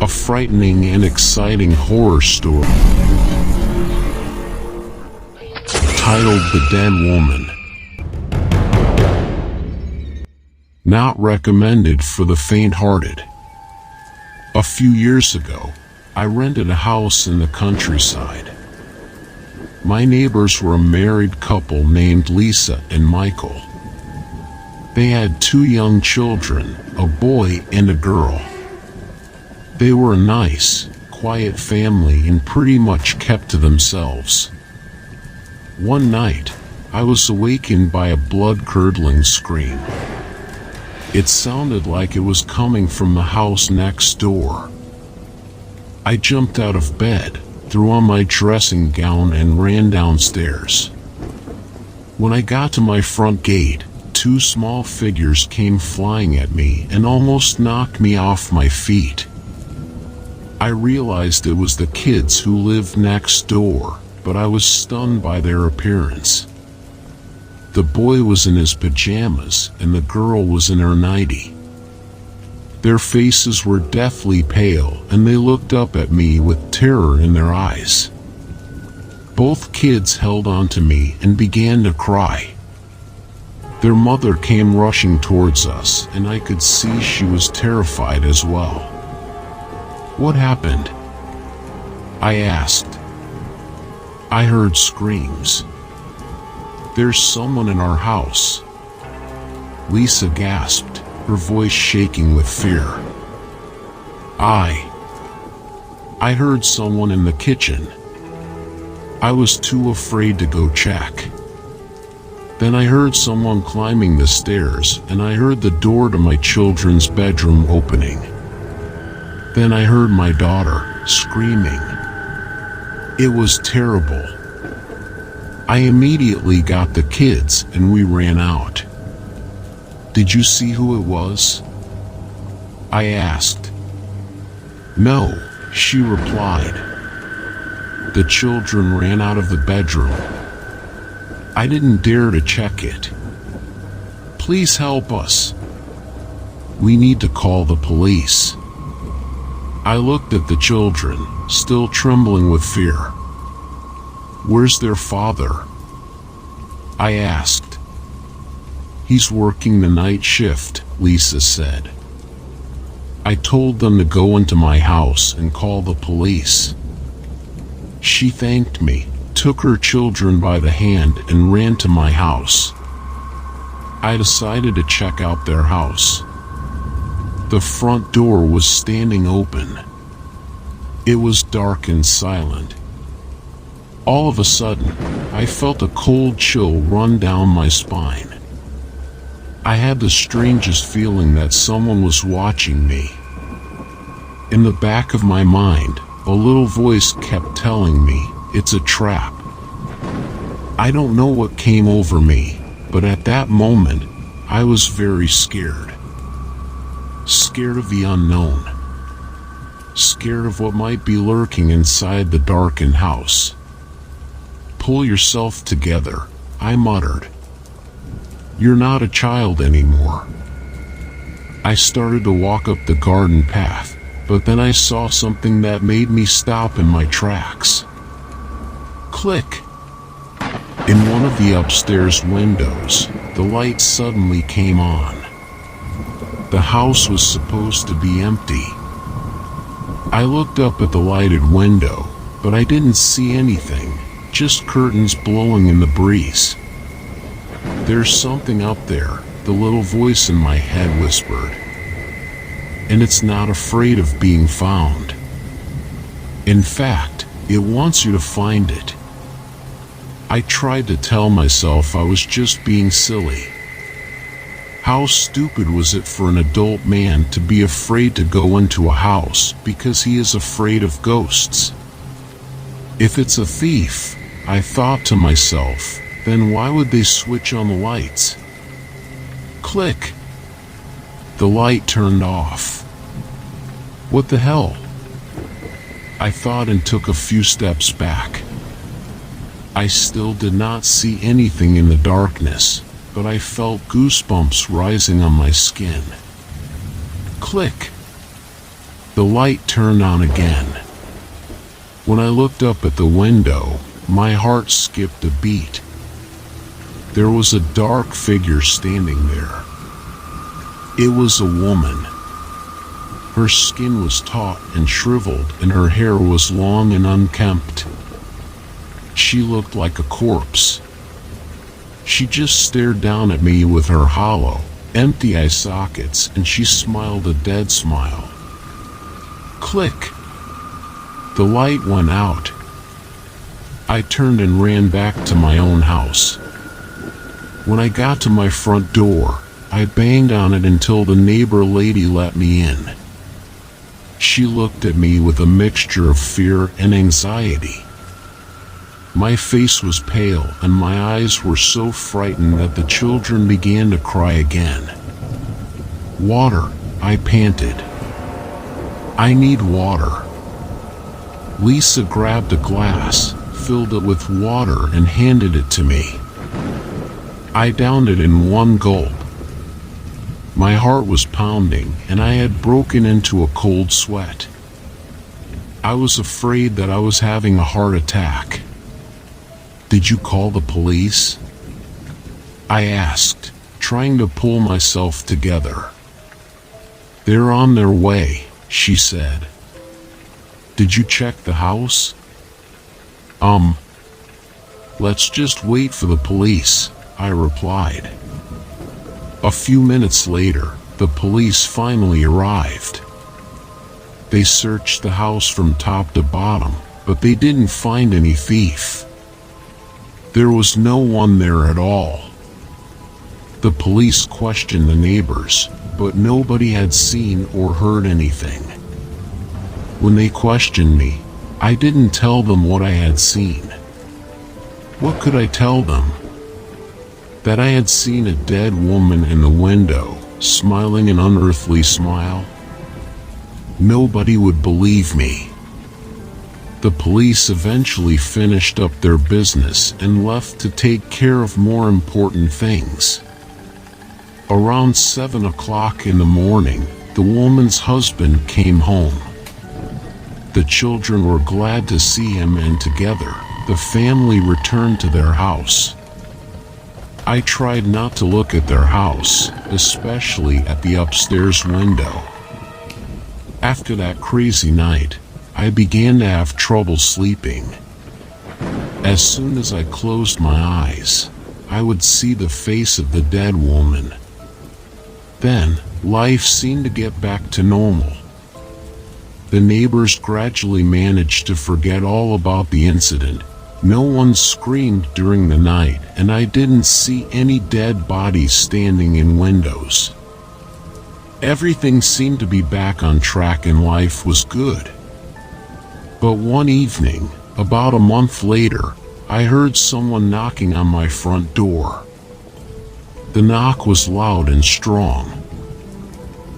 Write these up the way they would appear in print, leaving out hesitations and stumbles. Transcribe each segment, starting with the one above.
a frightening and exciting horror story titled The Dead Woman. Not recommended for the faint-hearted. A few years ago, I rented a house in the countryside. My neighbors were a married couple named Lisa and Michael. They had 2 young children, a boy and a girl. They were a nice, quiet family and pretty much kept to themselves. One night, I was awakened by a blood-curdling scream. It sounded like it was coming from the house next door. I jumped out of bed, threw on my dressing gown and ran downstairs. When I got to my front gate, 2 small figures came flying at me and almost knocked me off my feet. I realized it was the kids who lived next door, but I was stunned by their appearance. The boy was in his pajamas and the girl was in her nightie. Their faces were deathly pale and they looked up at me with terror in their eyes. Both kids held on to me and began to cry. Their mother came rushing towards us and I could see she was terrified as well. "What happened?" I asked. "I heard screams. There's someone in our house," Lisa gasped, her voice shaking with fear. I heard someone in the kitchen. I was too afraid to go check. Then I heard someone climbing the stairs and I heard the door to my children's bedroom opening. Then I heard my daughter screaming. It was terrible. I immediately got the kids and we ran out. "Did you see who it was?" I asked. "No," she replied. The children ran out of the bedroom. I didn't dare to check it. "Please help us. We need to call the police." I looked at the children, still trembling with fear. "Where's their father?" I asked. "He's working the night shift," Lisa said. I told them to go into my house and call the police. She thanked me, took her children by the hand and ran to my house. I decided to check out their house. The front door was standing open. It was dark and silent. All of a sudden, I felt a cold chill run down my spine. I had the strangest feeling that someone was watching me. In the back of my mind, a little voice kept telling me, "It's a trap." I don't know what came over me, but at that moment, I was very scared. Scared of the unknown. Scared of what might be lurking inside the darkened house. "Pull yourself together," I muttered. "You're not a child anymore." I started to walk up the garden path, but then I saw something that made me stop in my tracks. Click! In one of the upstairs windows, the light suddenly came on. The house was supposed to be empty. I looked up at the lighted window, but I didn't see anything, just curtains blowing in the breeze. "There's something up there," the little voice in my head whispered. "And it's not afraid of being found. In fact, it wants you to find it." I tried to tell myself I was just being silly. How stupid was it for an adult man to be afraid to go into a house because he is afraid of ghosts? If it's a thief, I thought to myself, then why would they switch on the lights? Click! The light turned off. What the hell? I thought and took a few steps back. I still did not see anything in the darkness, but I felt goosebumps rising on my skin. Click! The light turned on again. When I looked up at the window, my heart skipped a beat. There was a dark figure standing there. It was a woman. Her skin was taut and shriveled, and her hair was long and unkempt. She looked like a corpse. She just stared down at me with her hollow, empty eye sockets, and she smiled a dead smile. Click! The light went out. I turned and ran back to my own house. When I got to my front door, I banged on it until the neighbor lady let me in. She looked at me with a mixture of fear and anxiety. My face was pale and my eyes were so frightened that the children began to cry again. Water, I panted. I need water. Lisa grabbed a glass, filled it with water, and handed it to me. I downed it in one gulp. My heart was pounding, and I had broken into a cold sweat. I was afraid that I was having a heart attack. Did you call the police? I asked, trying to pull myself together. They're on their way, she said. Did you check the house? Let's just wait for the police, I replied. A few minutes later, the police finally arrived. They searched the house from top to bottom, but they didn't find any thief. There was no one there at all. The police questioned the neighbors, but nobody had seen or heard anything. When they questioned me, I didn't tell them what I had seen. What could I tell them? That I had seen a dead woman in the window, smiling an unearthly smile? Nobody would believe me. The police eventually finished up their business and left to take care of more important things. Around 7 o'clock in the morning, the woman's husband came home. The children were glad to see him, and together, the family returned to their house. I tried not to look at their house, especially at the upstairs window. After that crazy night, I began to have trouble sleeping. As soon as I closed my eyes, I would see the face of the dead woman. Then, life seemed to get back to normal. The neighbors gradually managed to forget all about the incident. No one screamed during the night, and I didn't see any dead bodies standing in windows. Everything seemed to be back on track and life was good. But one evening, about a month later, I heard someone knocking on my front door. The knock was loud and strong.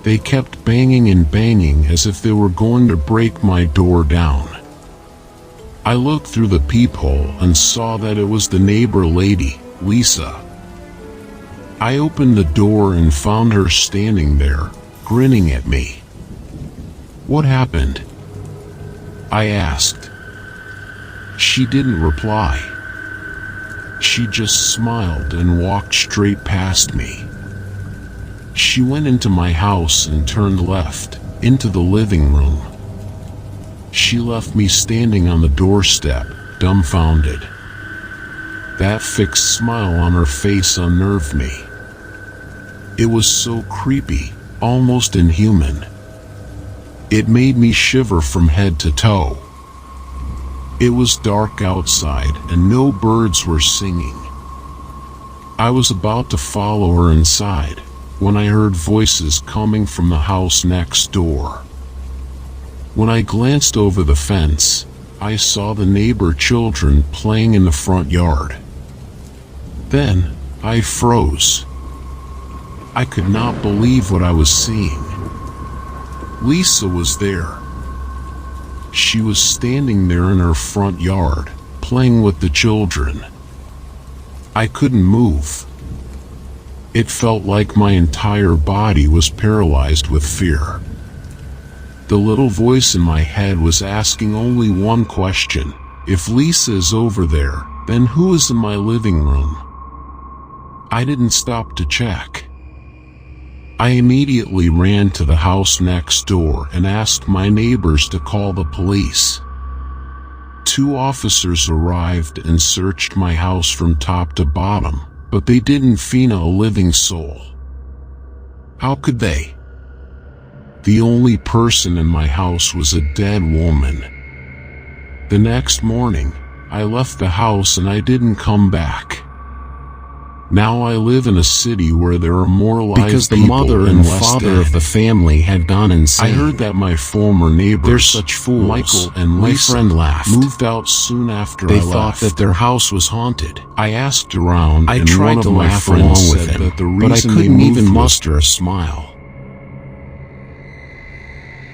They kept banging and banging as if they were going to break my door down. I looked through the peephole and saw that it was the neighbor lady, Lisa. I opened the door and found her standing there, grinning at me. What happened? I asked. She didn't reply. She just smiled and walked straight past me. She went into my house and turned left, into the living room. She left me standing on the doorstep, dumbfounded. That fixed smile on her face unnerved me. It was so creepy, almost inhuman. It made me shiver from head to toe. It was dark outside and no birds were singing. I was about to follow her inside when I heard voices coming from the house next door. When I glanced over the fence, I saw the neighbor children playing in the front yard. Then, I froze. I could not believe what I was seeing. Lisa was there. She was standing there in her front yard, playing with the children. I couldn't move. It felt like my entire body was paralyzed with fear. The little voice in my head was asking only one question. If Lisa is over there, then who is in my living room? I didn't stop to check. I immediately ran to the house next door and asked my neighbors to call the police. 2 officers arrived and searched my house from top to bottom, but they didn't find a living soul. How could they? The only person in my house was a dead woman. The next morning, I left the house and I didn't come back. Now I live in a city where there are more live because the people mother and father of the family had gone insane. I heard that my former neighbors, they're such fools. Michael and my Lisa, friend laughed. moved out soon after They I thought left. that their house was haunted. I asked around, I and tried one to of my laugh friends along with said him, that the but I reason they couldn't moved even was muster a smile.